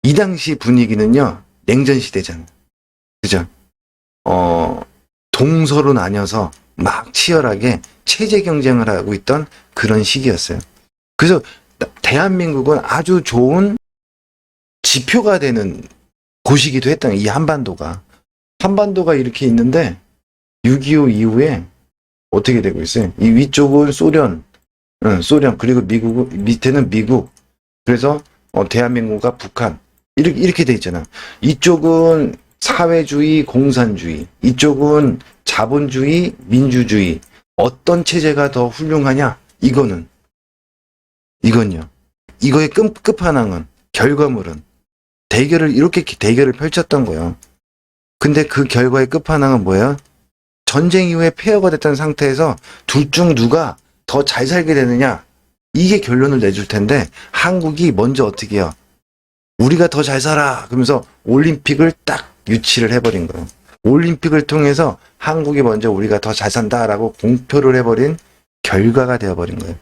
이 당시 분위기는요, 냉전 시대잖아요. 그죠? 동서로 나뉘어서 막 치열하게 체제 경쟁을 하고 있던 그런 시기였어요. 그래서 대한민국은 아주 좋은 지표가 되는 곳이기도 했던 이 한반도가. 한반도가 이렇게 있는데 6.25 이후에 어떻게 되고 있어요? 이 위쪽은 소련, 소련 그리고 미국 밑에는 미국. 그래서 대한민국과 북한 이렇게 돼 있잖아. 이쪽은 사회주의, 공산주의, 이쪽은 자본주의, 민주주의. 어떤 체제가 더 훌륭하냐? 이건요. 이거의 끝판왕은 결과물은 이렇게 대결을 펼쳤던 거예요. 근데 그 결과의 끝판왕은 뭐야? 전쟁 이후에 폐허가 됐던 상태에서 둘 중 누가 더 잘 살게 되느냐? 이게 결론을 내줄 텐데 한국이 먼저 어떻게 해요? 우리가 더 잘 살아. 그러면서 올림픽을 딱 유치를 해버린 거예요. 올림픽을 통해서 한국이 먼저 우리가 더 잘 산다라고 공표를 해버린 결과가 되어버린 거예요.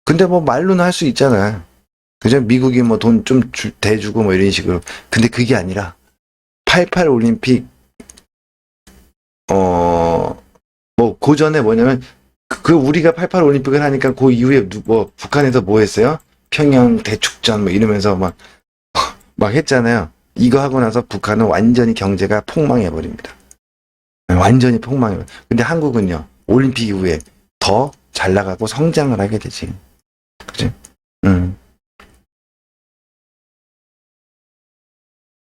근데 뭐 말로는 할 수 있잖아요. 그죠? 미국이 뭐 돈 좀 대주고 뭐 이런 식으로. 근데 그게 아니라 88 올림픽 뭐 고전에 뭐냐면 그 우리가 88 올림픽을 하니까 그 이후에 뭐 북한에서 뭐 했어요? 평양 대축전 뭐 이러면서 막 했잖아요. 이거 하고 나서 북한은 완전히 경제가 폭망해 버립니다. 완전히 폭망해. 근데 한국은요. 올림픽 이후에 더 잘 나가고 성장을 하게 되지. 그치?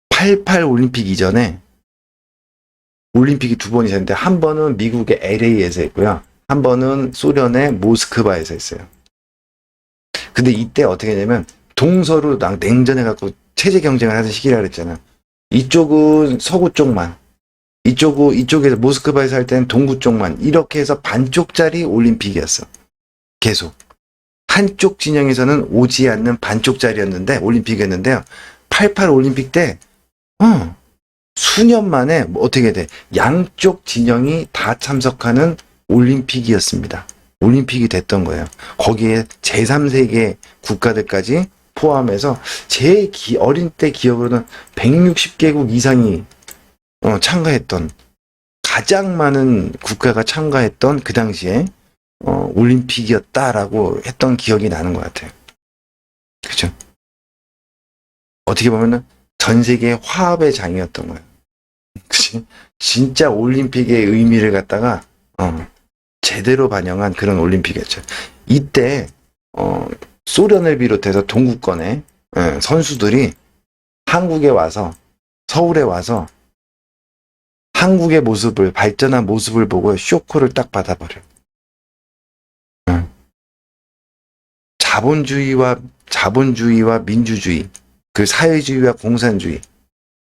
88 올림픽 이전에 올림픽이 두 번이 있었는데 한 번은 미국의 LA에서 했고요. 한 번은 소련의 모스크바에서 했어요. 근데 이때 어떻게 했냐면 동서로 냉전해 갖고 체제 경쟁을 하는 시기라 그랬잖아. 이쪽은 서구 쪽만, 이쪽에서 모스크바에서 할 때는 동구 쪽만 이렇게 해서 반쪽짜리 올림픽이었어. 계속 한쪽 진영에서는 오지 않는 반쪽짜리였는데 올림픽이었는데요. 88 올림픽 때 수년 만에 뭐 어떻게 돼? 양쪽 진영이 다 참석하는 올림픽이었습니다. 올림픽이 됐던 거예요. 거기에 제3세계 국가들까지 포함해서 어린 때 기억으로는 160개국 이상이 참가했던 가장 많은 국가가 참가했던 그 당시에 올림픽이었다라고 했던 기억이 나는 것 같아요. 그죠? 어떻게 보면은 전 세계 화합의 장이었던 거예요. 그치? 진짜 올림픽의 의미를 갖다가 제대로 반영한 그런 올림픽이었죠. 이때 소련을 비롯해서 동구권의 선수들이 한국에 와서 서울에 와서 한국의 모습을 발전한 모습을 보고 쇼크를 딱 받아버려요. 자본주의와 민주주의, 그 사회주의와 공산주의,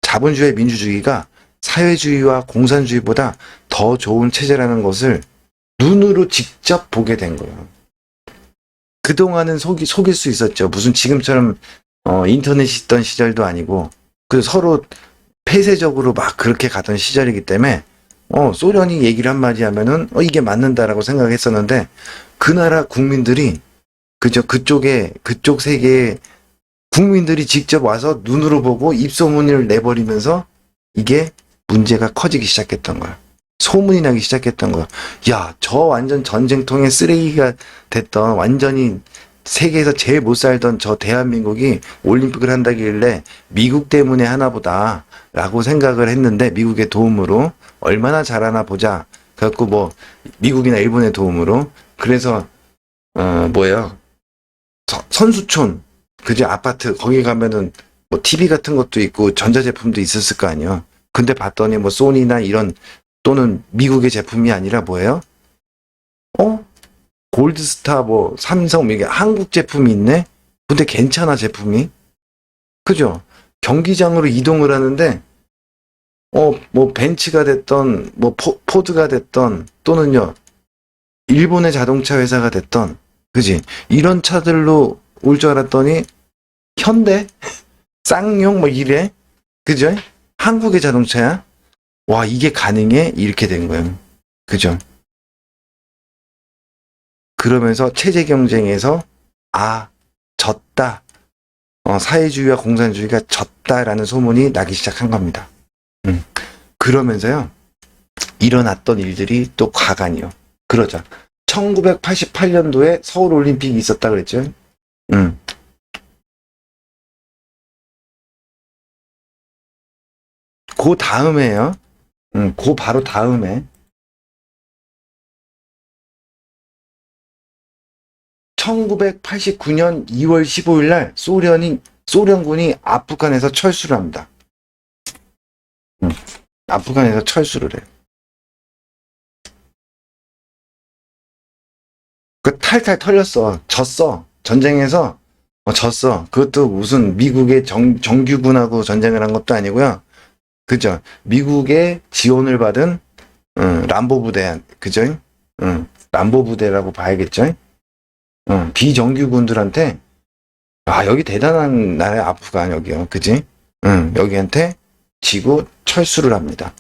자본주의와 민주주의가 사회주의와 공산주의보다 더 좋은 체제라는 것을 눈으로 직접 보게 된 거예요. 그동안은 속일 수 있었죠. 무슨 지금처럼 인터넷이 있던 시절도 아니고 그 서로 폐쇄적으로 막 그렇게 가던 시절이기 때문에 소련이 얘기를 한마디 하면은 이게 맞는다라고 생각했었는데 그 나라 국민들이 그쪽 세계의 국민들이 직접 와서 눈으로 보고 입소문을 내버리면서 이게 문제가 커지기 시작했던 거야. 소문이 나기 시작했던 거야. 야, 저 완전 전쟁통에 쓰레기가 됐던 완전히 세계에서 제일 못 살던 저 대한민국이 올림픽을 한다길래 미국 때문에 하나보다 라고 생각을 했는데 미국의 도움으로 얼마나 잘하나 보자. 그래갖고 뭐 미국이나 일본의 도움으로 그래서 뭐예요? 선수촌 그지 아파트 거기 가면은 뭐 TV 같은 것도 있고 전자제품도 있었을 거 아니에요. 근데 봤더니 뭐 소니나 이런 또는 미국의 제품이 아니라 뭐예요? 골드스타 뭐 삼성 이게 한국 제품이 있네. 근데 괜찮아 제품이. 그죠? 경기장으로 이동을 하는데 뭐 벤츠가 됐던 뭐 포드가 됐던 또는요 일본의 자동차 회사가 됐던 그지? 이런 차들로 올 줄 알았더니 현대 쌍용 뭐 이래 그죠? 한국의 자동차야. 와 이게 가능해? 이렇게 된 거예요. 그죠? 그러면서 체제 경쟁에서 졌다. 사회주의와 공산주의가 졌다라는 소문이 나기 시작한 겁니다. 그러면서요, 일어났던 일들이 또 과간이요. 그러자 1988년도에 서울올림픽이 있었다 그랬죠. 그 다음에요. 그 바로 다음에 1989년 2월 15일 날 소련군이 아프간에서 철수를 합니다. 아프간에서 철수를 해요. 그 탈탈 털렸어. 졌어. 전쟁에서 졌어. 그것도 무슨 미국의 정규군하고 전쟁을 한 것도 아니고요. 그죠? 미국의 지원을 받은 람보 부대, 그죠? 람보 부대라고 봐야겠죠? 비정규군들한테 여기 대단한 나라야 아프간 여기요. 그지? 여기한테 지고 철수를 합니다.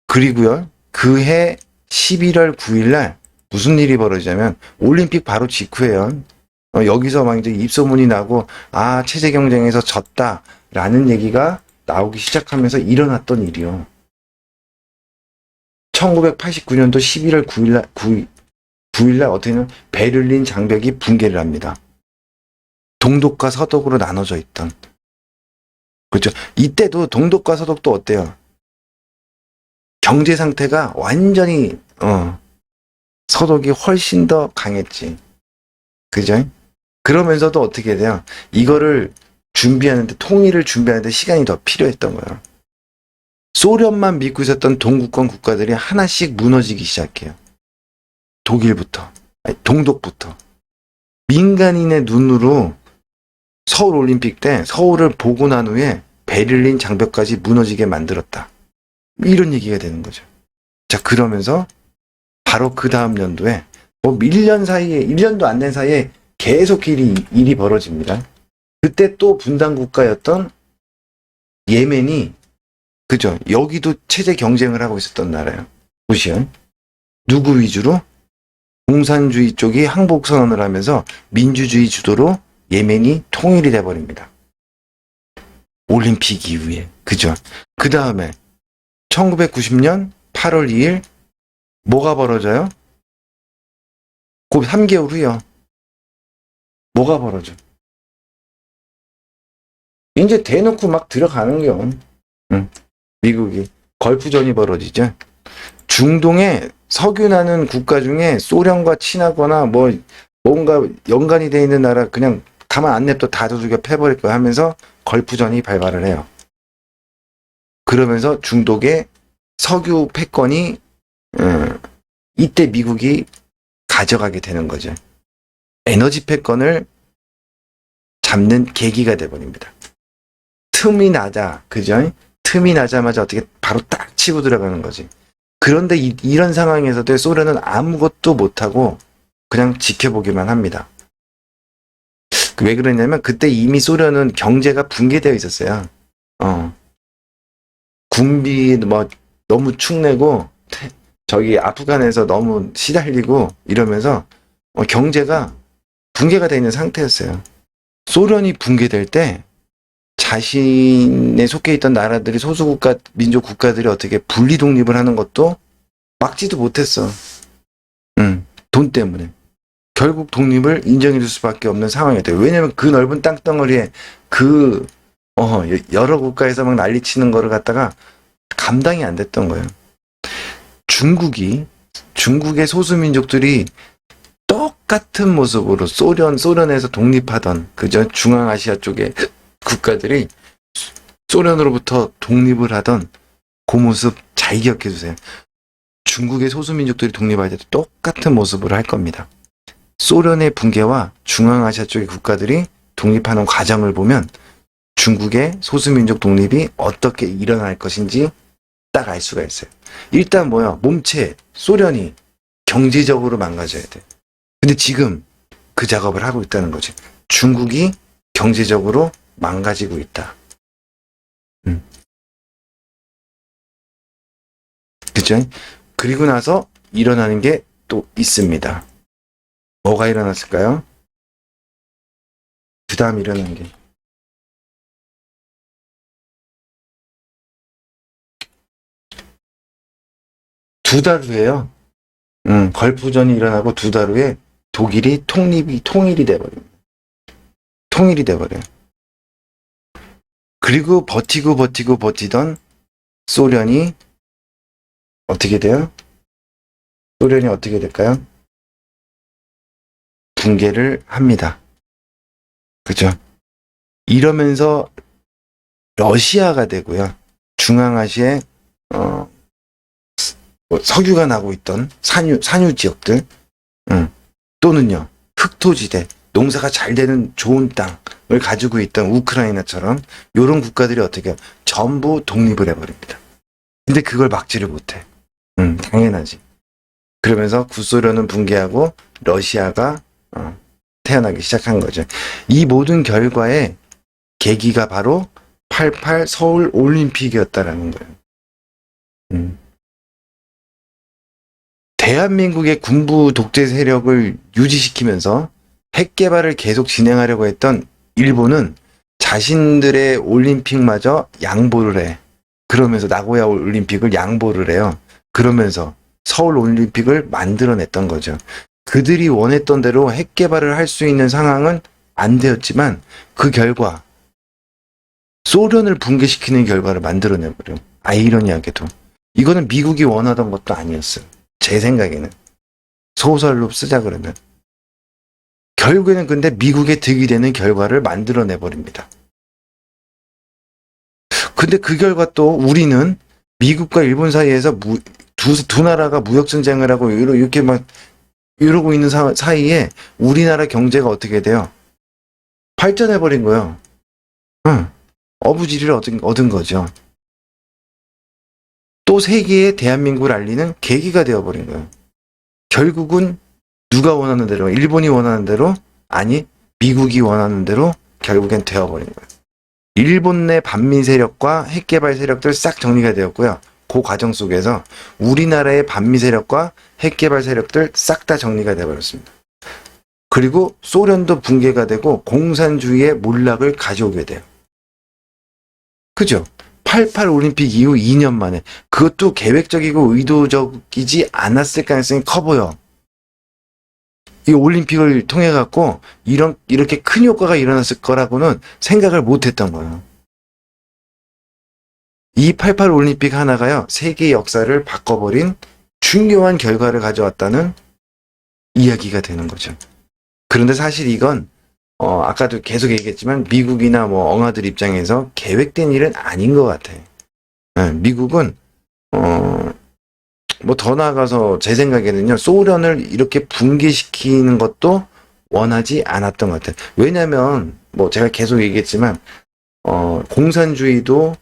그리고요. 그해 11월 9일 날 무슨 일이 벌어지냐면 올림픽 바로 직후에요. 여기서 막 이제 입소문이 나고 체제 경쟁에서 졌다라는 얘기가 나오기 시작하면서 일어났던 일이요. 1989년도 11월 9일 날 어떻게 는 베를린 장벽이 붕괴를 합니다. 동독과 서독으로 나눠져 있던. 그렇죠. 이때도 동독과 서독도 어때요? 경제 상태가 완전히 서독이 훨씬 더 강했지. 그죠? 그러면서도 어떻게 돼요? 이거를 준비하는데, 통일을 준비하는데 시간이 더 필요했던 거예요. 소련만 믿고 있었던 동구권 국가들이 하나씩 무너지기 시작해요. 독일부터, 동독부터. 민간인의 눈으로 서울올림픽 때 서울을 보고 난 후에 베를린 장벽까지 무너지게 만들었다. 이런 얘기가 되는 거죠. 자, 그러면서 바로 그 다음 연도에 1년도 안 된 사이에 계속 일이 벌어집니다. 그때 또 분단 국가였던 예멘이, 그죠? 여기도 체제 경쟁을 하고 있었던 나라예요. 보시면 누구 위주로? 공산주의 쪽이 항복 선언을 하면서 민주주의 주도로 예멘이 통일이 돼버립니다. 올림픽 이후에. 그죠? 그 다음에 1990년 8월 2일 뭐가 벌어져요? 그 3개월 후요. 뭐가 벌어져? 이제 대놓고 막 들어가는겨. 미국이. 걸프전이 벌어지죠. 중동에 석유나는 국가 중에 소련과 친하거나 뭔가 연관이 돼 있는 나라 그냥 가만 안 냅둬 다 두들겨 패버릴 거야 하면서 걸프전이 발발을 해요. 그러면서 중독의 석유 패권이 이때 미국이 가져가게 되는 거죠. 에너지 패권을 잡는 계기가 돼버립니다. 틈이 나자, 그죠? 틈이 나자마자 어떻게 바로 딱 치고 들어가는 거지. 그런데 이런 상황에서도 소련은 아무것도 못하고 그냥 지켜보기만 합니다. 왜 그러냐면 그때 이미 소련은 경제가 붕괴되어 있었어요. 군비 너무 축내고 저기 아프간에서 너무 시달리고 이러면서 경제가 붕괴가 되어 있는 상태였어요. 소련이 붕괴될 때 자신에 속해 있던 나라들이 소수국가, 민족 국가들이 어떻게 분리 독립을 하는 것도 막지도 못했어. 돈 때문에. 결국 독립을 인정해 줄 수밖에 없는 상황이 돼요. 왜냐면 그 넓은 땅덩어리에 여러 국가에서 막 난리치는 거를 갖다가 감당이 안 됐던 거예요. 중국의 소수민족들이 똑같은 모습으로 소련에서 독립하던, 그저 중앙아시아 쪽의 국가들이 소련으로부터 독립을 하던 그 모습 잘 기억해 주세요. 중국의 소수민족들이 독립할 때도 똑같은 모습을 할 겁니다. 소련의 붕괴와 중앙아시아 쪽의 국가들이 독립하는 과정을 보면 중국의 소수민족 독립이 어떻게 일어날 것인지 딱 알 수가 있어요. 일단 몸체, 소련이 경제적으로 망가져야 돼. 근데 지금 그 작업을 하고 있다는 거지. 중국이 경제적으로 망가지고 있다. 그죠? 그리고 나서 일어나는 게 또 있습니다. 뭐가 일어났을까요? 그 다음 일어난 게. 두 달 후에요. 걸프전이 일어나고 두 달 후에 독일이 통일이 돼버립니다. 통일이 돼버려요. 그리고 버티던 소련이 어떻게 돼요? 소련이 어떻게 될까요? 붕괴를 합니다. 그죠? 이러면서 러시아가 되고요. 중앙아시아에 석유가 나고 있던 산유 지역들, 또는요 흑토지대, 농사가 잘 되는 좋은 땅을 가지고 있던 우크라이나처럼 이런 국가들이 어떻게 해요? 전부 독립을 해버립니다. 근데 그걸 막지를 못해. 당연하지. 그러면서 구소련은 붕괴하고 러시아가 태어나기 시작한 거죠. 이 모든 결과의 계기가 바로 88 서울 올림픽이었다라는 거예요. 대한민국의 군부 독재 세력을 유지시키면서 핵 개발을 계속 진행하려고 했던 일본은 자신들의 올림픽마저 양보를 해. 그러면서 나고야 올림픽을 양보를 해요. 그러면서 서울 올림픽을 만들어냈던 거죠. 그들이 원했던 대로 핵 개발을 할 수 있는 상황은 안 되었지만 그 결과 소련을 붕괴시키는 결과를 만들어내버려. 아이러니하게도. 이거는 미국이 원하던 것도 아니었어요. 제 생각에는. 소설로 쓰자 그러면. 결국에는 근데 미국의 득이 되는 결과를 만들어내버립니다. 근데 그 결과 또 우리는 미국과 일본 사이에서 두 나라가 무역전쟁을 하고 이렇게 막 이러고 있는 사이에 우리나라 경제가 어떻게 돼요? 발전해버린 거예요. 어부지리를 얻은 거죠. 또 세계에 대한민국을 알리는 계기가 되어버린 거예요. 결국은 누가 원하는 대로, 일본이 원하는 대로, 아니 미국이 원하는 대로 결국엔 되어버린 거예요. 일본 내 반미 세력과 핵개발 세력들 싹 정리가 되었고요. 그 과정 속에서 우리나라의 반미 세력과 핵개발 세력들 싹 다 정리가 되어버렸습니다. 그리고 소련도 붕괴가 되고 공산주의의 몰락을 가져오게 돼요. 그죠? 88 올림픽 이후 2년 만에. 그것도 계획적이고 의도적이지 않았을 가능성이 커 보여. 이 올림픽을 통해 갖고 이렇게 큰 효과가 일어났을 거라고는 생각을 못 했던 거예요. 이 88 올림픽 하나가요, 세계 역사를 바꿔버린 중요한 결과를 가져왔다는 이야기가 되는 거죠. 그런데 사실 이건 아까도 계속 얘기했지만 미국이나 뭐 엉아들 입장에서 계획된 일은 아닌 것 같아요. 미국은 뭐 더 나아가서 제 생각에는요, 소련을 이렇게 붕괴시키는 것도 원하지 않았던 것 같아요. 왜냐면 뭐 제가 계속 얘기했지만 공산주의도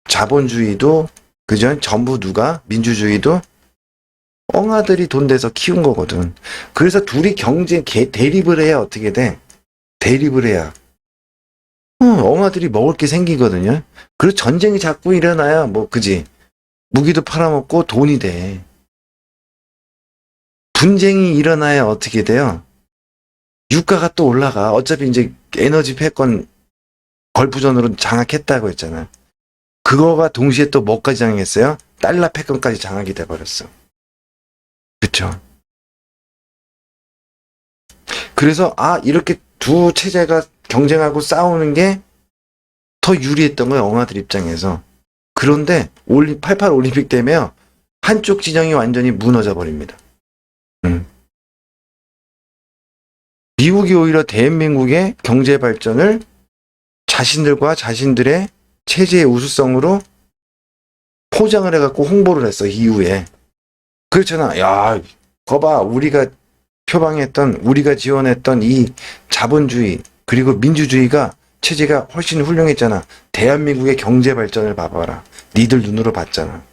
자본주의도 그죠? 전부 누가 민주주의도 엉아들이 돈 대서 키운 거거든. 그래서 둘이 대립을 해야 어떻게 돼? 대립을 해야 엉아들이 먹을 게 생기거든요. 그리고 전쟁이 자꾸 일어나야 뭐 그지? 무기도 팔아먹고 돈이 돼. 분쟁이 일어나야 어떻게 돼요? 유가가 또 올라가. 어차피 이제 에너지 패권 걸프전으로 장악했다고 했잖아. 그거가 동시에 또 뭐까지 장악했어요? 달러 패권까지 장악이 돼버렸어. 그쵸? 그래서 이렇게 두 체제가 경쟁하고 싸우는 게 더 유리했던 거예요, 엉아들 입장에서. 그런데 88 올림픽 때문에 한쪽 진영이 완전히 무너져 버립니다. 미국이 오히려 대한민국의 경제 발전을 자신들과 자신들의 체제의 우수성으로 포장을 해갖고 홍보를 했어, 이후에. 그렇잖아. 야, 거봐, 우리가 표방했던, 우리가 지원했던 이 자본주의 그리고 민주주의가 체제가 훨씬 훌륭했잖아. 대한민국의 경제 발전을 봐봐라. 니들 눈으로 봤잖아.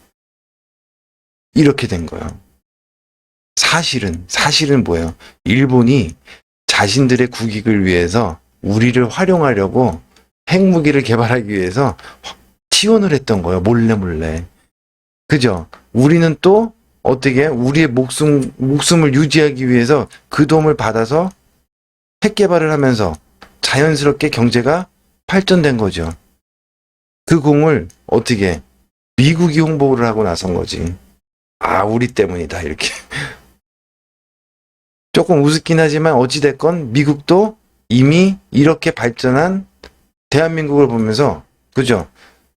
이렇게 된 거예요. 사실은 뭐예요? 일본이 자신들의 국익을 위해서 우리를 활용하려고 핵무기를 개발하기 위해서 지원을 했던 거예요. 몰래. 그죠? 우리는 또 어떻게 우리의 목숨을 유지하기 위해서 그 도움을 받아서 핵 개발을 하면서 자연스럽게 경제가 발전된 거죠. 그 공을 어떻게 미국이 홍보를 하고 나선 거지. 아, 우리 때문이다 이렇게. 조금 우습긴 하지만 어찌됐건 미국도 이미 이렇게 발전한 대한민국을 보면서, 그죠?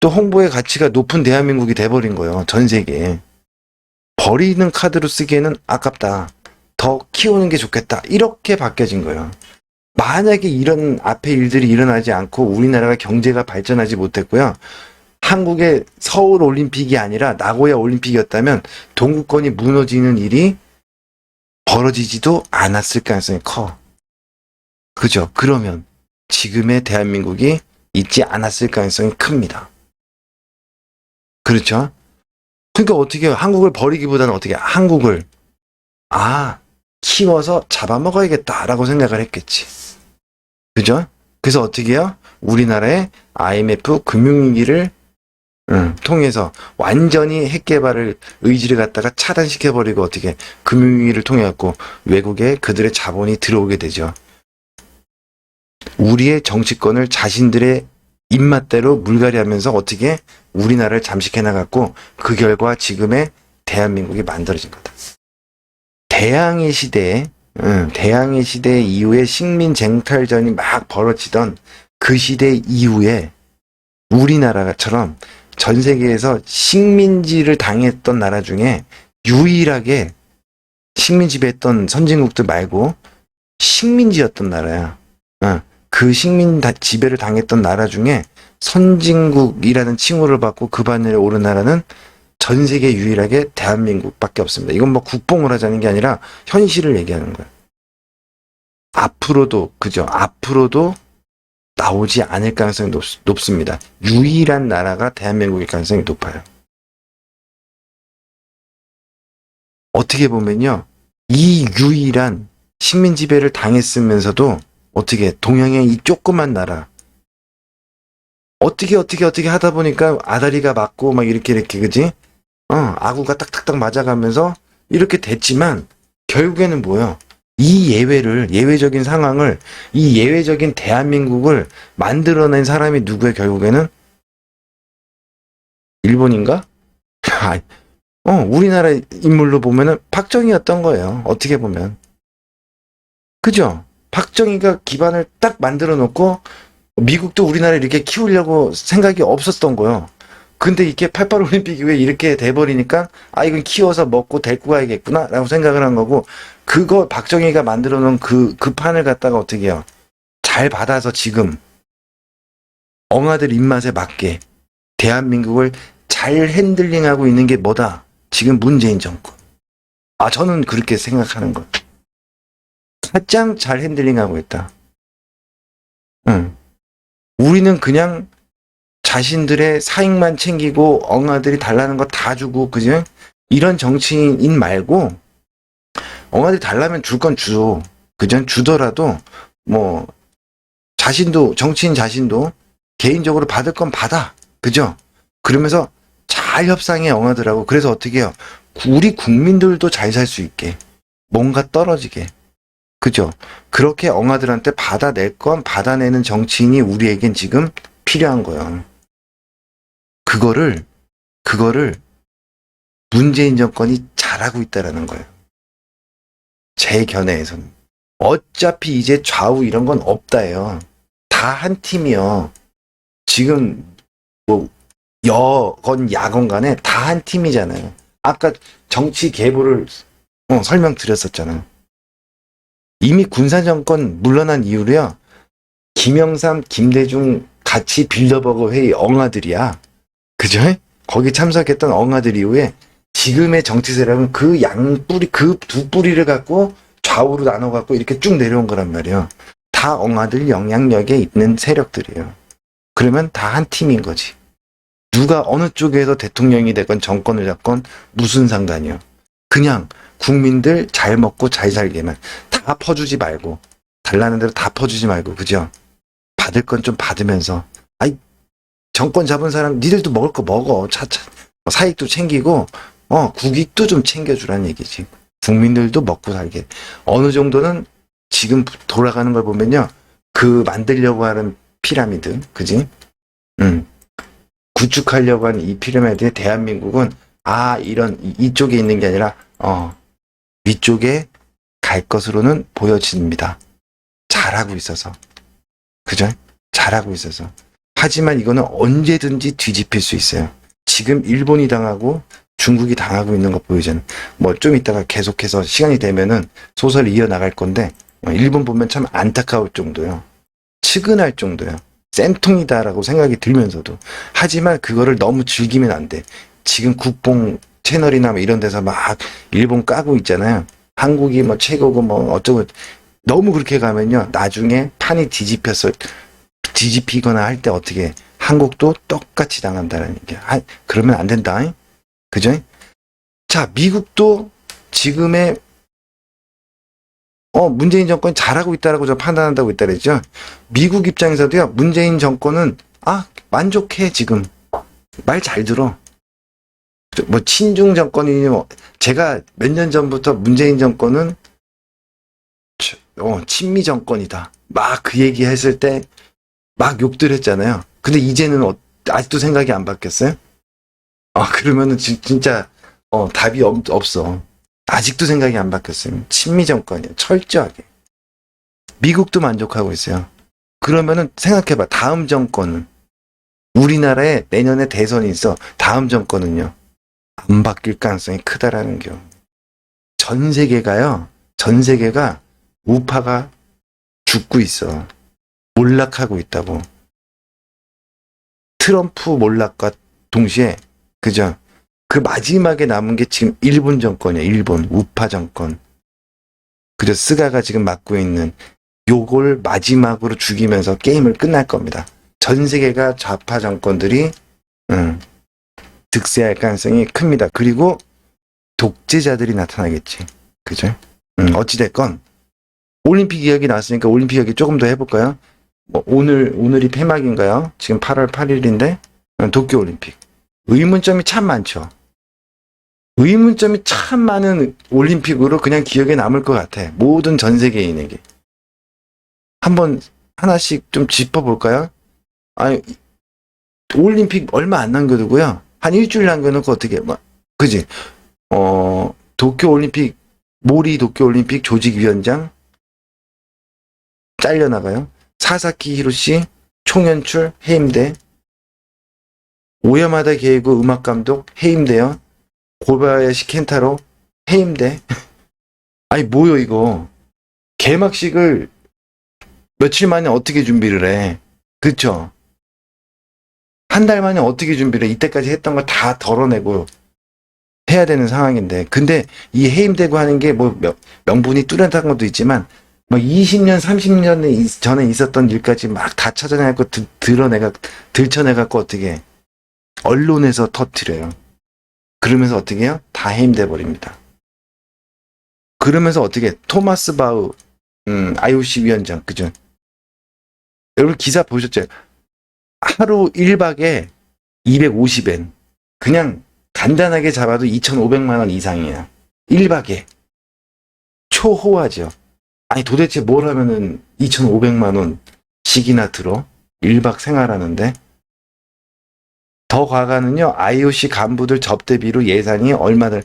또 홍보의 가치가 높은 대한민국이 돼버린 거예요. 전 세계에. 버리는 카드로 쓰기에는 아깝다. 더 키우는 게 좋겠다. 이렇게 바뀌어진 거예요. 만약에 이런 앞에 일들이 일어나지 않고 우리나라가 경제가 발전하지 못했고요. 한국의 서울 올림픽이 아니라 나고야 올림픽이었다면 동구권이 무너지는 일이 벌어지지도 않았을 가능성이 커. 그죠? 그러면 지금의 대한민국이 있지 않았을 가능성이 큽니다. 그렇죠? 그러니까 어떻게 한국을 버리기보다는 어떻게 한국을 키워서 잡아먹어야겠다라고 생각을 했겠지. 그죠? 그래서 어떻게 해요? 우리나라의 IMF 금융위기를 통해서 완전히 핵개발을 의지를 갖다가 차단시켜버리고 어떻게 금융위기를 통해 갖고 외국에 그들의 자본이 들어오게 되죠. 우리의 정치권을 자신들의 입맛대로 물갈이하면서 어떻게 우리나라를 잠식해 나갔고 그 결과 지금의 대한민국이 만들어진 거다. 대항해 시대 이후에 식민쟁탈전이 막 벌어지던 그 시대 이후에 우리나라처럼 전 세계에서 식민지를 당했던 나라 중에 유일하게 식민 지배했던 선진국들 말고 식민지였던 나라야. 그 식민 지배를 당했던 나라 중에 선진국이라는 칭호를 받고 그 반열에 오른 나라는 전 세계 유일하게 대한민국밖에 없습니다. 이건 뭐 국뽕을 하자는 게 아니라 현실을 얘기하는 거예요. 앞으로도 나오지 않을 가능성이 높습니다. 유일한 나라가 대한민국일 가능성이 높아요. 어떻게 보면요, 이 유일한 식민 지배를 당했으면서도 어떻게 동양의 이 조그만 나라 어떻게 하다 보니까 아다리가 맞고 막 이렇게 그지? 아구가 딱딱딱 맞아가면서 이렇게 됐지만 결국에는 뭐예요? 이 예외적인 상황을, 이 예외적인 대한민국을 만들어낸 사람이 누구예요? 결국에는 일본인가? 우리나라 인물로 보면은 박정희였던 거예요. 어떻게 보면. 그죠? 박정희가 기반을 딱 만들어 놓고 미국도 우리나라를 이렇게 키우려고 생각이 없었던 거예요. 근데 이게 88 올림픽 이후에 이렇게 돼버리니까 이건 키워서 먹고 데리고 가야겠구나 라고 생각을 한 거고, 그거 박정희가 만들어 놓은 그 판을 갖다가 어떻게 해요? 잘 받아서 지금 엉아들 입맛에 맞게 대한민국을 잘 핸들링하고 있는 게 뭐다? 지금 문재인 정권. 저는 그렇게 생각하는 거예요. 가장 잘 핸들링하고 있다. 우리는 그냥 자신들의 사익만 챙기고 엉아들이 달라는 거 다 주고, 그죠? 이런 정치인 말고 엉아들이 달라면 줄 건 줘. 그죠? 주더라도 뭐 정치인 자신도 개인적으로 받을 건 받아. 그죠? 그러면서 잘 협상해 엉아들하고. 그래서 어떻게 해요? 우리 국민들도 잘 살 수 있게, 뭔가 떨어지게. 그죠? 그렇게 엉아들한테 받아낼 건 받아내는 정치인이 우리에겐 지금 필요한 거예요. 그거를 문재인 정권이 잘하고 있다라는 거예요. 제 견해에서는. 어차피 이제 좌우 이런 건 없다예요. 다 한 팀이요. 지금 뭐 여건 야건 간에 다 한 팀이잖아요. 아까 정치 계보를 설명드렸었잖아요. 이미 군사정권 물러난 이후로요, 김영삼, 김대중 같이 빌더버거 회의 엉아들이야. 그죠? 거기 참석했던 엉아들 이후에 지금의 정치 세력은 그 양뿌리, 그 두 뿌리를 갖고 좌우로 나눠갖고 이렇게 쭉 내려온 거란 말이에요. 다 엉아들 영향력에 있는 세력들이에요. 그러면 다 한 팀인 거지. 누가 어느 쪽에서 대통령이 되건 정권을 잡건 무슨 상관이요. 그냥 국민들 잘 먹고 잘 살게만 다 퍼주지 말고, 달라는 대로 다 퍼주지 말고, 그죠? 받을 건 좀 받으면서, 정권 잡은 사람 니들도 먹을 거 먹어. 차차 사익도 챙기고 국익도 좀 챙겨주라는 얘기지. 국민들도 먹고 살게. 어느 정도는 지금 돌아가는 걸 보면요, 그 만들려고 하는 피라미드, 그지? 구축하려고 하는 이 피라미드에 대한민국은 이쪽에 있는 게 아니라 위쪽에 갈 것으로는 보여집니다. 잘하고 있어서. 그죠? 잘하고 있어서. 하지만 이거는 언제든지 뒤집힐 수 있어요. 지금 일본이 당하고 중국이 당하고 있는 거 보이잖아요. 뭐 좀 이따가 계속해서 시간이 되면은 소설을 이어나갈 건데 일본 보면 참 안타까울 정도요. 측은할 정도요. 쌤통이다라고 생각이 들면서도. 하지만 그거를 너무 즐기면 안 돼. 지금 국뽕 채널이나 뭐 이런 데서 막 일본 까고 있잖아요. 한국이 뭐 최고고 뭐 어쩌고. 너무 그렇게 가면요. 나중에 판이 뒤집히거나 할 때 어떻게 한국도 똑같이 당한다는 얘기야. 그러면 안 된다. 그죠? 자, 미국도 지금의 문재인 정권이 잘하고 있다라고 저 판단한다고 있다 그랬죠. 미국 입장에서도요. 문재인 정권은 만족해 지금. 말 잘 들어. 뭐 친중 정권이니 뭐 제가 몇 년 전부터 문재인 정권은 친미 정권이다. 막 그 얘기 했을 때 막 욕들 했잖아요. 근데 이제는 아직도 생각이 안 바뀌었어요? 그러면은 진짜 답이 없어. 아직도 생각이 안 바뀌었어요. 친미 정권이야. 철저하게. 미국도 만족하고 있어요. 그러면은 생각해봐. 다음 정권은 우리나라에 내년에 대선이 있어. 다음 정권은요. 안 바뀔 가능성이 크다라는 겨. 전 세계가 우파가 죽고 있어. 몰락하고 있다고. 트럼프 몰락과 동시에 그죠? 그 마지막에 남은 게 지금 일본 정권이야. 일본 우파 정권. 그죠? 스가가 지금 맡고 있는 요걸 마지막으로 죽이면서 게임을 끝날 겁니다. 전 세계가 좌파 정권들이 득세할 가능성이 큽니다. 그리고 독재자들이 나타나겠지. 그죠? 어찌됐건 올림픽 이야기 나왔으니까 올림픽 이야기 조금 더 해볼까요? 뭐 오늘이 폐막인가요? 지금 8월 8일인데 도쿄올림픽. 의문점이 참 많죠. 의문점이 참 많은 올림픽으로 그냥 기억에 남을 것 같아. 모든 전 세계인에게. 한번 하나씩 좀 짚어볼까요? 올림픽 얼마 안 남겨두고요. 한 일주일 남겨놓고 어떻게, 그지? 도쿄올림픽, 모리 도쿄올림픽 조직위원장 잘려나가요. 사사키 히로시 총연출 해임돼. 오야마다 게이고 음악감독 해임돼요. 고바야시 켄타로 해임돼. 뭐요 이거. 개막식을 며칠 만에 어떻게 준비를 해. 그쵸? 한 달 만에 어떻게 준비를 해. 이때까지 했던 걸 다 덜어내고 해야 되는 상황인데. 근데 이 해임되고 하는 게 뭐 명분이 뚜렷한 것도 있지만 20년, 30년 전에 있었던 일까지 막 다 찾아내갖고 들춰내갖고 어떻게 언론에서 터뜨려요. 그러면서 어떻게 해요? 다 해임돼 버립니다. 그러면서 어떻게 토마스 바우 IOC 위원장 그죠? 여러분 기사 보셨죠? 하루 1박에 250엔 그냥 간단하게 잡아도 2,500만 원 이상이야. 1박에 초호화죠. 도대체 뭘 하면은 2,500만 원씩이나 들어? 1박 생활하는데? 더 과가는요, IOC 간부들 접대비로 예산이 얼마들,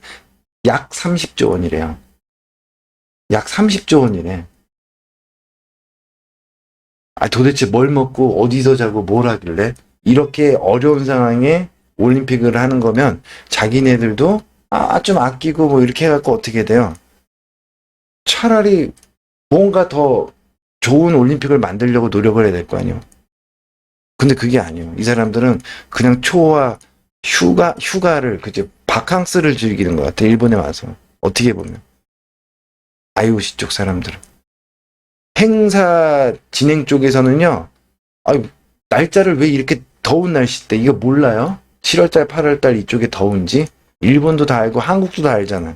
약 30조 원이래요. 약 30조 원이래. 도대체 뭘 먹고 어디서 자고 뭘 하길래? 이렇게 어려운 상황에 올림픽을 하는 거면 자기네들도 좀 아끼고 뭐 이렇게 해갖고 어떻게 돼요? 차라리 뭔가 더 좋은 올림픽을 만들려고 노력을 해야 될 거 아니에요. 근데 그게 아니에요. 이 사람들은 그냥 초와 휴가를 그저 바캉스를 즐기는 것 같아. 일본에 와서 어떻게 보면 IOC 쪽 사람들은 행사 진행 쪽에서는요. 날짜를 왜 이렇게 더운 날씨 때 이거 몰라요? 7월달, 8월달 이쪽에 더운지 일본도 다 알고 한국도 다 알잖아.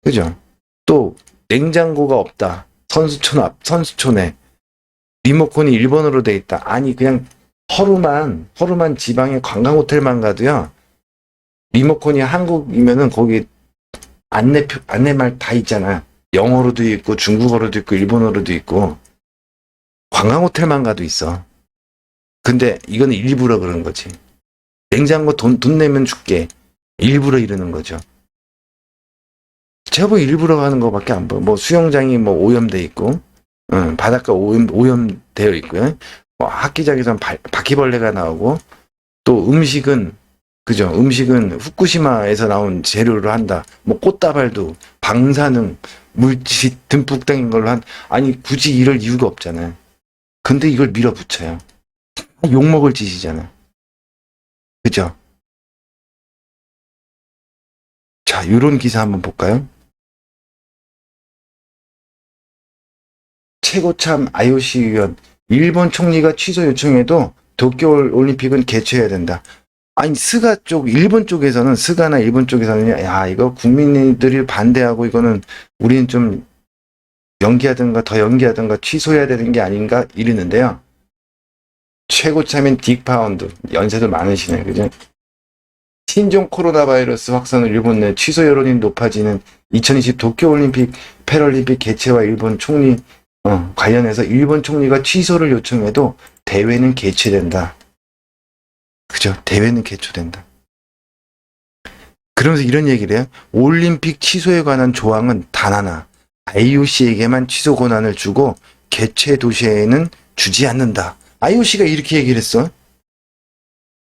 그죠? 또 냉장고가 없다. 선수촌에 리모컨이 일본어로 돼 있다. 그냥 허름한 지방의 관광 호텔만 가도요. 리모컨이 한국이면은 거기 안내말 다 있잖아. 영어로도 있고 중국어로도 있고 일본어로도 있고. 관광 호텔만 가도 있어. 근데 이거는 일부러 그런 거지. 냉장고 돈 내면 줄게. 일부러 이러는 거죠. 제가 뭐 일부러 가는 거밖에 안 보여. 뭐 수영장이 뭐 오염돼 있고, 바닷가 오염되어 있고요. 뭐 학기장에선 바퀴벌레가 나오고, 또 음식은, 그죠? 음식은 후쿠시마에서 나온 재료로 한다. 뭐 꽃다발도 방사능 물질 듬뿍 땡긴 걸로 아니 굳이 이럴 이유가 없잖아요. 근데 이걸 밀어붙여요. 욕먹을 짓이잖아. 그죠? 자, 요런 기사 한번 볼까요? 최고참 IOC 위원, 일본 총리가 취소 요청해도 도쿄 올림픽은 개최해야 된다. 아니, 일본 쪽에서는, 스가나 일본 쪽에서는, 야, 이거 국민들이 반대하고 이거는 우리는 좀 더 연기하든가 취소해야 되는 게 아닌가 이러는데요. 최고참인 딕 파운드, 연세도 많으시네, 그죠? 신종 코로나 바이러스 확산으로 일본 내 취소 여론이 높아지는 2020 도쿄올림픽 패럴림픽 개최와 일본 총리 관련해서 일본 총리가 취소를 요청해도 대회는 개최된다. 그죠? 대회는 개최된다. 그러면서 이런 얘기를 해요. 올림픽 취소에 관한 조항은 단 하나. IOC에게만 취소 권한을 주고 개최 도시에는 주지 않는다. IOC가 이렇게 얘기를 했어.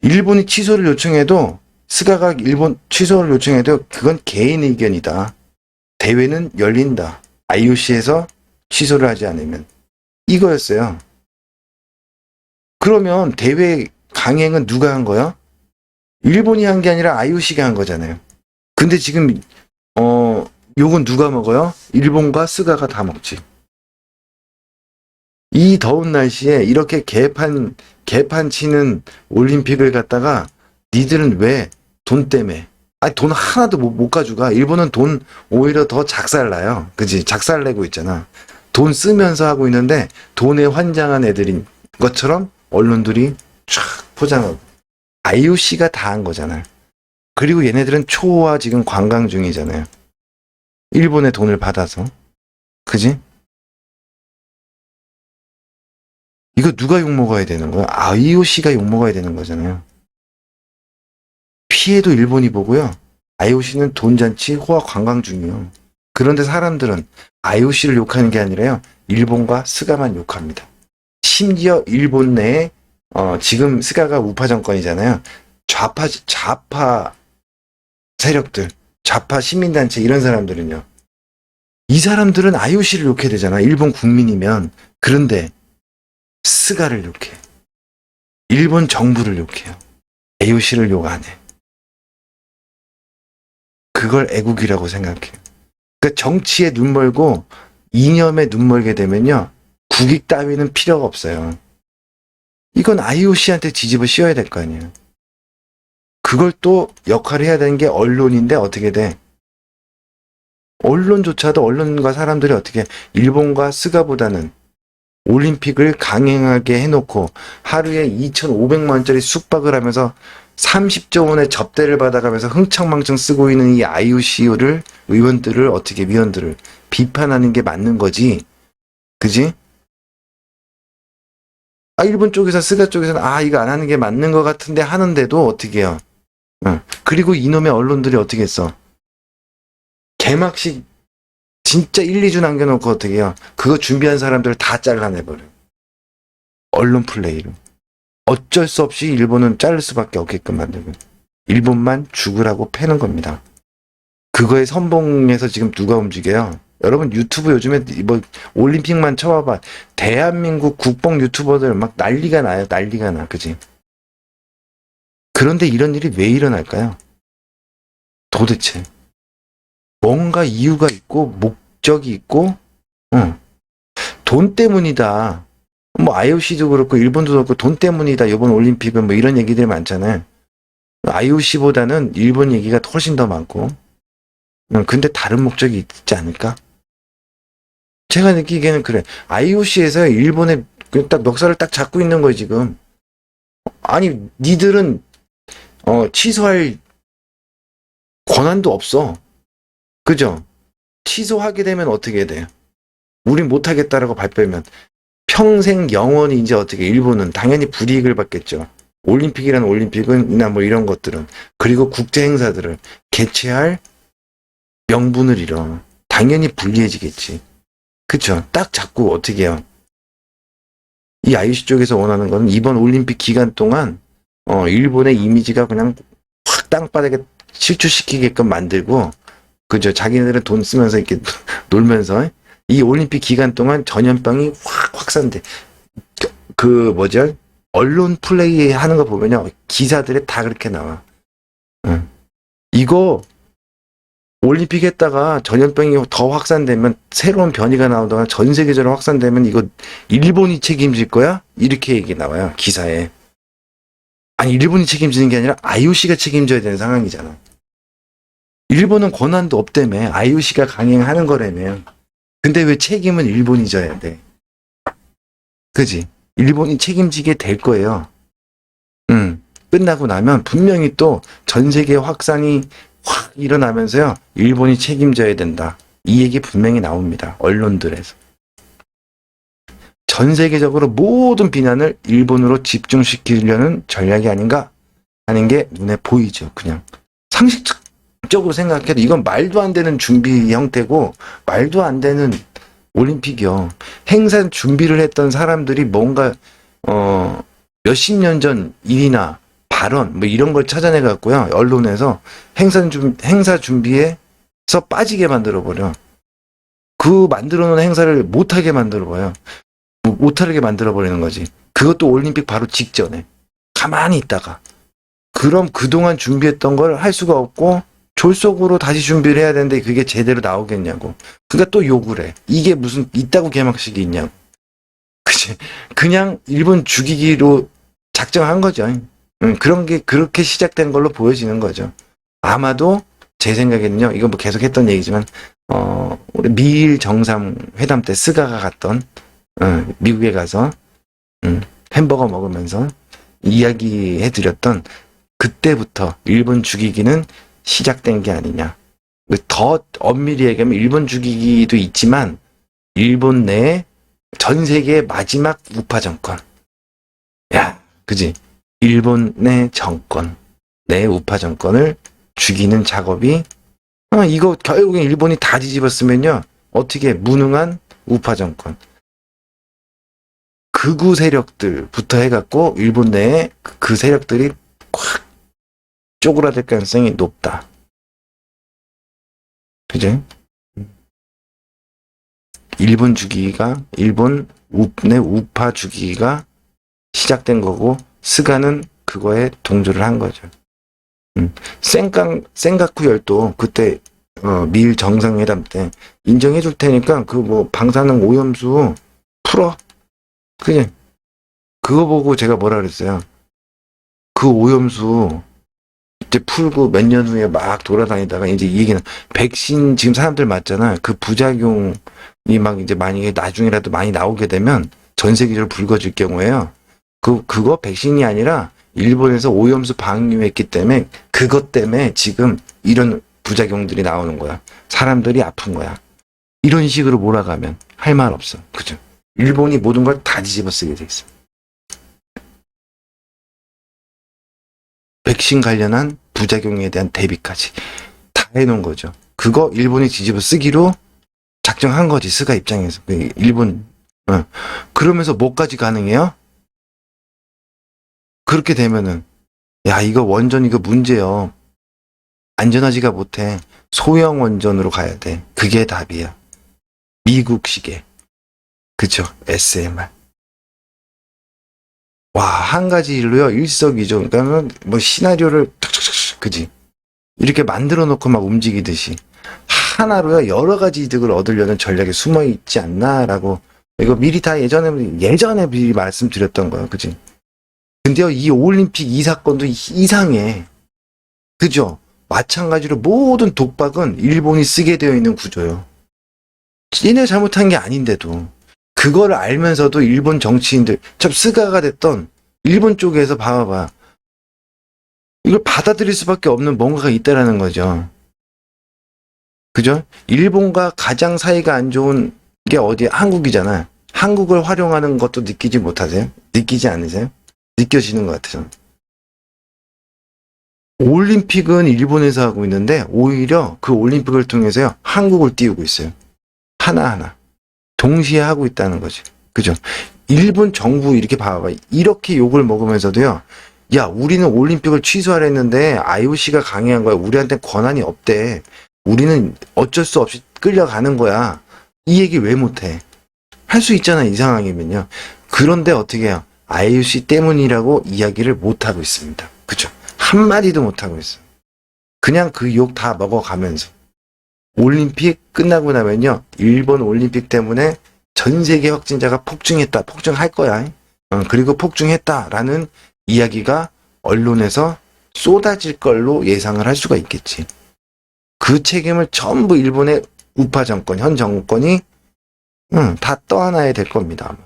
일본이 취소를 요청해도 스가가 일본 취소를 요청해도 그건 개인 의견이다. 대회는 열린다. IOC에서 취소를 하지 않으면. 이거였어요. 그러면 대회 강행은 누가 한 거야? 일본이 한 게 아니라 IOC가 한 거잖아요. 근데 지금 요건 누가 먹어요? 일본과 스가가 다 먹지. 이 더운 날씨에 이렇게 개판 치는 올림픽을 갖다가 니들은 왜 돈 때문에 아니 돈 하나도 못 가져가. 일본은 돈 오히려 더 작살나요. 그지? 작살내고 있잖아. 돈 쓰면서 하고 있는데 돈에 환장한 애들인 것처럼 언론들이 쫙 포장하고 IOC가 다 한 거잖아. 그리고 얘네들은 초호화 지금 관광 중이잖아요. 일본의 돈을 받아서. 그지? 이거 누가 욕먹어야 되는 거야? IOC가 욕먹어야 되는 거잖아요. 피해도 일본이 보고요. IOC는 돈잔치 호화 관광 중이요. 그런데 사람들은 IOC를 욕하는 게 아니라요. 일본과 스가만 욕합니다. 심지어 일본 내에 지금 스가가 우파 정권이잖아요. 좌파 세력들, 좌파 시민단체 이런 사람들은요. 이 사람들은 IOC를 욕해야 되잖아. 일본 국민이면. 그런데 스가를 욕해. 일본 정부를 욕해요. IOC를 욕 안 해. 그걸 애국이라고 생각해요. 그러니까 정치에 눈 멀고 이념에 눈 멀게 되면요. 국익 따위는 필요가 없어요. 이건 IOC한테 뒤집어 씌워야 될 거 아니에요. 그걸 또 역할을 해야 되는 게 언론인데 어떻게 돼? 언론조차도 언론과 사람들이 어떻게 일본과 스가보다는 올림픽을 강행하게 해놓고 하루에 2,500만 원짜리 숙박을 하면서 30조 원의 접대를 받아가면서 흥청망청 쓰고 있는 이 IOC를 위원들을 비판하는 게 맞는 거지. 그지? 일본 쪽에서 스가 쪽에서는 이거 안 하는 게 맞는 것 같은데 하는데도 어떻게 해요? 그리고 이놈의 언론들이 어떻게 했어? 개막식 진짜 1, 2주 남겨놓고 어떻게 해요? 그거 준비한 사람들 다 잘라내버려. 언론 플레이로. 어쩔 수 없이 일본은 자를 수밖에 없게끔 만들고 일본만 죽으라고 패는 겁니다. 그거에 선봉해서 지금 누가 움직여요? 여러분 유튜브 요즘에 뭐 올림픽만 쳐봐봐. 대한민국 국뽕 유튜버들 막 난리가 나요. 난리가 나. 그지? 그런데 이런 일이 왜 일어날까요? 도대체. 뭔가 이유가 있고 목적이 있고 돈 때문이다. 뭐 IOC도 그렇고 일본도 그렇고 돈 때문이다. 이번 올림픽은 뭐 이런 얘기들이 많잖아요. IOC보다는 일본 얘기가 훨씬 더 많고. 근데 다른 목적이 있지 않을까? 제가 느끼기에는 그래. IOC에서 일본의 딱 멱살을 딱 잡고 있는 거예요, 지금. 아니, 니들은 취소할 권한도 없어. 그죠? 취소하게 되면 어떻게 돼요? 우린 못하겠다라고 발표하면 평생 영원히 이제 어떻게 일본은 당연히 불이익을 받겠죠. 올림픽이란 올림픽은이나 뭐 이런 것들은 그리고 국제 행사들을 개최할 명분을 잃어. 당연히 불리해지겠지. 그쵸? 딱 잡고 어떻게 해요? 이 IOC 쪽에서 원하는 거는 이번 올림픽 기간 동안 일본의 이미지가 그냥 확 땅바닥에 실추시키게끔 만들고 그죠? 자기네들은 돈 쓰면서 이렇게 놀면서 이 올림픽 기간 동안 전염병이 확 확산돼. 그 뭐죠? 언론 플레이 하는 거 보면요. 기사들에 다 그렇게 나와. 이거 올림픽 했다가 전염병이 더 확산되면 새로운 변이가 나오다가 전 세계적으로 확산되면 이거 일본이 책임질 거야? 이렇게 얘기 나와요. 기사에. 아니 일본이 책임지는 게 아니라 IOC가 책임져야 되는 상황이잖아. 일본은 권한도 없다며. IOC가 강행하는 거라며. 근데 왜 책임은 일본이 져야 돼? 그지? 일본이 책임지게 될 거예요. 끝나고 나면 분명히 또 전 세계 확산이 확 일어나면서요. 일본이 책임져야 된다. 이 얘기 분명히 나옵니다. 언론들에서. 전 세계적으로 모든 비난을 일본으로 집중시키려는 전략이 아닌가 하는 게 눈에 보이죠. 그냥 상식적으로 생각해도 이건 말도 안 되는 준비 형태고 말도 안 되는 올림픽이요. 행사 준비를 했던 사람들이 뭔가 몇십 년 전 일이나 발언 뭐 이런 걸 찾아내 갖고요. 언론에서 행사 준비에서 빠지게 만들어 버려. 그 만들어 놓은 행사를 못 하게 만들어 버려요. 못 하게 만들어 버리는 거지. 그것도 올림픽 바로 직전에. 가만히 있다가. 그럼 그동안 준비했던 걸 할 수가 없고 졸속으로 다시 준비를 해야 되는데 그게 제대로 나오겠냐고. 그러니까 또 욕을 해. 이게 무슨 있다고 개막식이 있냐고. 그치? 그냥 일본 죽이기로 작정한 거죠. 그런 게 그렇게 시작된 걸로 보여지는 거죠. 아마도 제 생각에는요. 이건 뭐 계속 했던 얘기지만 우리 미일 정상회담 때 스가가 갔던 미국에 가서 햄버거 먹으면서 이야기해드렸던 그때부터 일본 죽이기는 시작된 게 아니냐. 더 엄밀히 얘기하면 일본 죽이기도 있지만 일본 내에 전 세계의 마지막 우파 정권. 야, 그지? 일본의 정권, 내 우파 정권을 죽이는 작업이 이거 결국엔 일본이 다 뒤집었으면요. 어떻게 무능한 우파 정권. 극우 세력들부터 해갖고 일본 내에 그 세력들이 확 쪼그라들 가능성이 높다. 그죠? 일본 주기가 일본 내 우파 주기가 시작된 거고 스가는 그거에 동조를 한 거죠. 센가쿠 열도 그때 미일 정상회담 때 인정해 줄 테니까 그 뭐 방사능 오염수 풀어. 그냥 그거 보고 제가 뭐라 그랬어요. 그 오염수 이제 풀고 몇 년 후에 막 돌아다니다가 이제 이 얘기는 백신 지금 사람들 맞잖아. 그 부작용이 막 이제 만약에 나중에라도 많이 나오게 되면 전 세계적으로 불거질 경우에요. 그거 백신이 아니라 일본에서 오염수 방류했기 때문에 그것 때문에 지금 이런 부작용들이 나오는 거야. 사람들이 아픈 거야. 이런 식으로 몰아가면 할 말 없어. 그죠? 일본이 모든 걸 다 뒤집어 쓰게 돼 있어. 백신 관련한 부작용에 대한 대비까지 다 해놓은 거죠. 그거 일본이 뒤집어 쓰기로 작정한 거지. 스가 입장에서. 일본. 그러면서 뭐까지 가능해요? 그렇게 되면은 야 이거 원전 이거 문제요. 안전하지가 못해. 소형 원전으로 가야 돼. 그게 답이야. 미국식의. 그쵸? SMR. 와, 한 가지 일로요. 일석이조. 그러니까 뭐 시나리오를 탁탁탁 그지? 이렇게 만들어 놓고 막 움직이듯이 하나로요. 여러 가지 이득을 얻으려는 전략이 숨어 있지 않나라고. 이거 미리 다 예전에 미리 말씀드렸던 거예요. 그지? 근데요, 이 올림픽 이 사건도 이상해. 그죠? 마찬가지로 모든 독박은 일본이 쓰게 되어 있는 구조예요. 얘네 잘못한 게 아닌데도. 그걸 알면서도 일본 정치인들, 참 스가가 됐던 일본 쪽에서 봐봐. 이걸 받아들일 수밖에 없는 뭔가가 있다라는 거죠. 그죠? 일본과 가장 사이가 안 좋은 게 어디야? 한국이잖아. 한국을 활용하는 것도 느끼지 못하세요? 느끼지 않으세요? 느껴지는 것 같아요. 올림픽은 일본에서 하고 있는데 오히려 그 올림픽을 통해서요 한국을 띄우고 있어요. 하나하나 동시에 하고 있다는 거지. 그죠? 일본 정부 이렇게 봐봐. 이렇게 욕을 먹으면서도요. 야, 우리는 올림픽을 취소하려 했는데 IOC가 강행한 거야. 우리한테 권한이 없대. 우리는 어쩔 수 없이 끌려가는 거야. 이 얘기 왜 못해? 할 수 있잖아, 이 상황이면요. 그런데 어떻게 해요? IOC 때문이라고 이야기를 못하고 있습니다. 그죠? 한마디도 못하고 있어. 그냥 그 욕 다 먹어가면서. 올림픽 끝나고 나면요. 일본 올림픽 때문에 전 세계 확진자가 폭증했다. 폭증할 거야. 그리고 폭증했다라는 이야기가 언론에서 쏟아질 걸로 예상을 할 수가 있겠지. 그 책임을 전부 일본의 우파 정권, 현 정권이 다 떠안아야 될 겁니다.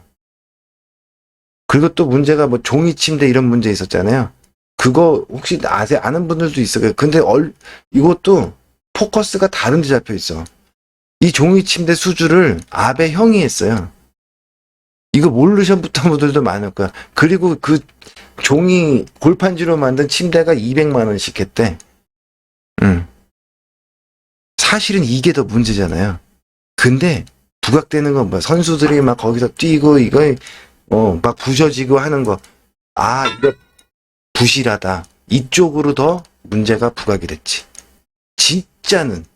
그리고 또 문제가 뭐 종이 침대 이런 문제 있었잖아요. 그거 혹시 아는 분들도 있어요. 근데 이것도 포커스가 다른 데 잡혀 있어. 이 종이 침대 수주를 아베 형이 했어요. 이거 모르셨던 분들도 많을 거야. 그리고 그 종이 골판지로 만든 침대가 200만 원씩 했대. 사실은 이게 더 문제잖아요. 근데 부각되는 건 뭐야? 선수들이 막 거기서 뛰고 이거 막 부셔지고 하는 거. 아, 이거 부실하다. 이쪽으로 더 문제가 부각이 됐지. 진짜는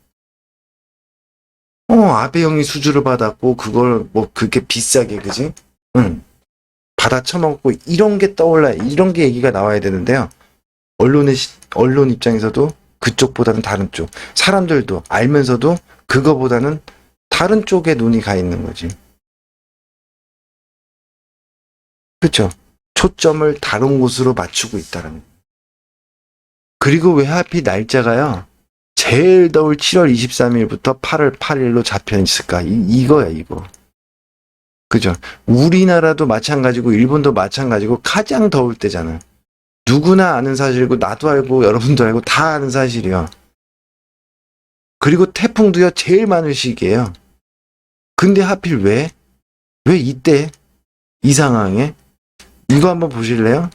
아베 형이 수주를 받았고 그걸 뭐 그렇게 비싸게 그지? 받아 처먹고 이런 게 떠올라. 이런 게 얘기가 나와야 되는데요. 언론 입장에서도 그쪽보다는 다른 쪽. 사람들도 알면서도 그거보다는 다른 쪽에 눈이 가 있는 거지. 그쵸? 초점을 다른 곳으로 맞추고 있다는. 그리고 왜 하필 날짜가요? 제일 더울 7월 23일부터 8월 8일로 잡혀 있을까? 이거야, 이거. 그죠? 우리나라도 마찬가지고, 일본도 마찬가지고, 가장 더울 때잖아. 누구나 아는 사실이고, 나도 알고, 여러분도 알고, 다 아는 사실이야. 그리고 태풍도요, 제일 많은 시기예요. 근데 하필 왜? 왜 이때? 이 상황에? 이거 한번 보실래요?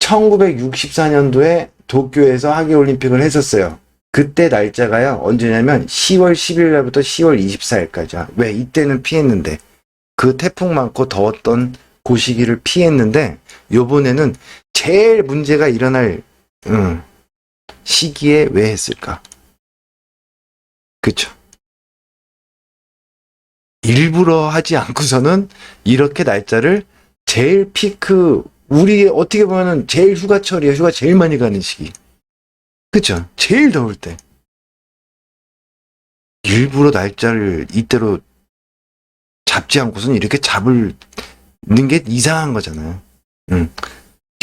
1964년도에 도쿄에서 하계올림픽을 했었어요. 그때 날짜가요, 언제냐면 10월 10일 날부터 10월 24일까지야. 왜? 이때는 피했는데. 그 태풍 많고 더웠던 그 시기를 피했는데, 요번에는 제일 문제가 일어날, 시기에 왜 했을까? 그쵸? 일부러 하지 않고서는 이렇게 날짜를 제일 피크, 우리 어떻게 보면은 제일 휴가철이야. 휴가 제일 많이 가는 시기. 그쵸? 제일 더울 때. 일부러 날짜를 이때로 잡지 않고서는 이렇게 잡는 게 이상한 거잖아요.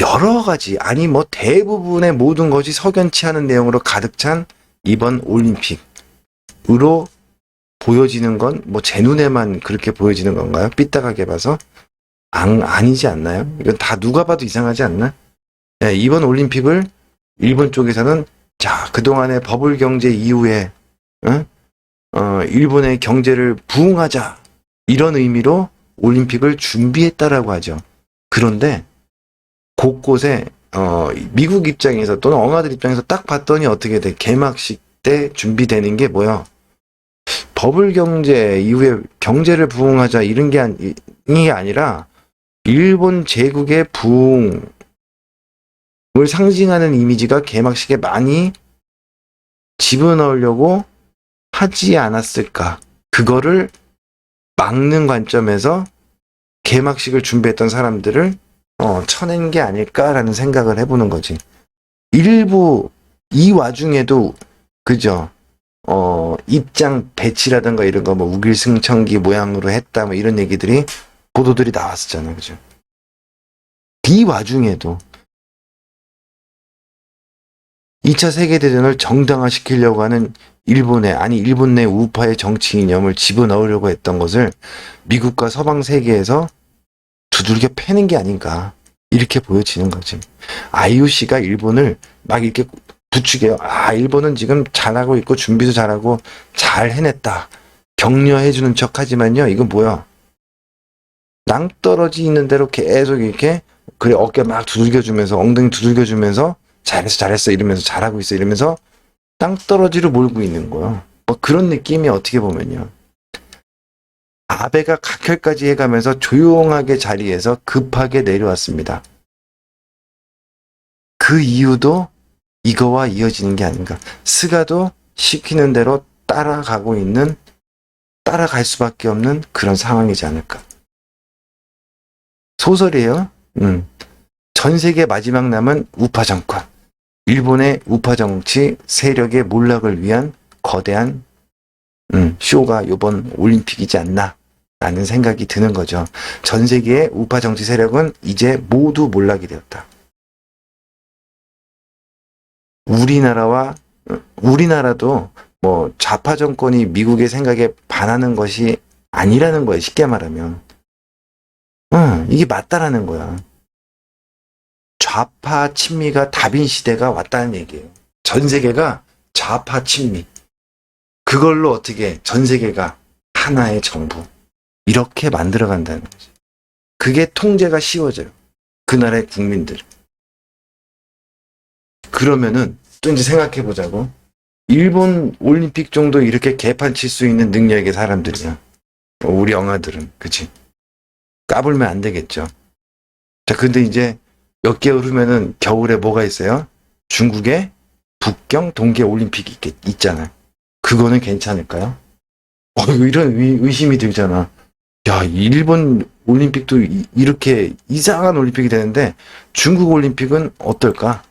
여러 가지, 아니 뭐 대부분의 모든 것이 석연치 않은 내용으로 가득 찬 이번 올림픽으로 보여지는 건 뭐 제 눈에만 그렇게 보여지는 건가요? 삐딱하게 봐서? 아니지 않나요? 이건 다 누가 봐도 이상하지 않나? 네, 이번 올림픽을 일본 쪽에서는 자, 그동안의 버블 경제 이후에 일본의 경제를 부흥하자 이런 의미로 올림픽을 준비했다라고 하죠. 그런데 곳곳에 미국 입장에서 또는 엉아들 입장에서 딱 봤더니 어떻게 돼? 개막식 때 준비되는 게 뭐야? 버블 경제 이후에 경제를 부흥하자 이런 게 아니라 일본 제국의 부흥을 상징하는 이미지가 개막식에 많이 집어넣으려고 하지 않았을까. 그거를 막는 관점에서 개막식을 준비했던 사람들을 쳐낸 게 아닐까라는 생각을 해보는 거지. 일부 이 와중에도 그죠. 입장 배치라든가 이런 거 뭐 우길승천기 모양으로 했다 뭐 이런 얘기들이 보도들이 나왔었잖아요. 그죠? 이 와중에도 2차 세계대전을 정당화시키려고 하는 일본 내 우파의 정치 이념을 집어넣으려고 했던 것을 미국과 서방 세계에서 두들겨 패는 게 아닌가 이렇게 보여지는 거지. IOC가 일본을 막 이렇게 부추겨요. 일본은 지금 잘하고 있고 준비도 잘하고 잘 해냈다. 격려해주는 척 하지만요, 이건 뭐야? 낭떠러지 있는 대로 계속 이렇게, 그래, 어깨 막 두들겨주면서, 엉덩이 두들겨주면서, 잘했어, 잘했어, 이러면서, 잘하고 있어, 이러면서, 땅떠러지로 몰고 있는 거야. 뭐 그런 느낌이 어떻게 보면요. 아베가 각혈까지 해가면서 조용하게 자리에서 급하게 내려왔습니다. 그 이유도 이거와 이어지는 게 아닌가. 스가도 시키는 대로 따라갈 수밖에 없는 그런 상황이지 않을까. 소설이에요. 전 세계 마지막 남은 우파 정권. 일본의 우파 정치 세력의 몰락을 위한 거대한 쇼가 이번 올림픽이지 않나 라는 생각이 드는 거죠. 전 세계의 우파 정치 세력은 이제 모두 몰락이 되었다. 우리나라도 뭐 좌파 정권이 미국의 생각에 반하는 것이 아니라는 거예요. 쉽게 말하면. 이게 맞다라는 거야. 좌파 친미가 답인 시대가 왔다는 얘기예요. 전 세계가 좌파 친미. 그걸로 어떻게 전 세계가 하나의 정부. 이렇게 만들어간다는 거죠. 그게 통제가 쉬워져요. 그 나라의 국민들. 그러면은 또 이제 생각해 보자고. 일본 올림픽 정도 이렇게 개판 칠 수 있는 능력의 사람들이야. 우리 영아들은. 그치? 까불면 안 되겠죠. 자, 근데 이제 몇 개월 후면은 겨울에 뭐가 있어요? 중국의 북경 동계 올림픽이 있잖아요. 그거는 괜찮을까요? 이런 의심이 들잖아. 야, 일본 올림픽도 이렇게 이상한 올림픽이 되는데 중국 올림픽은 어떨까?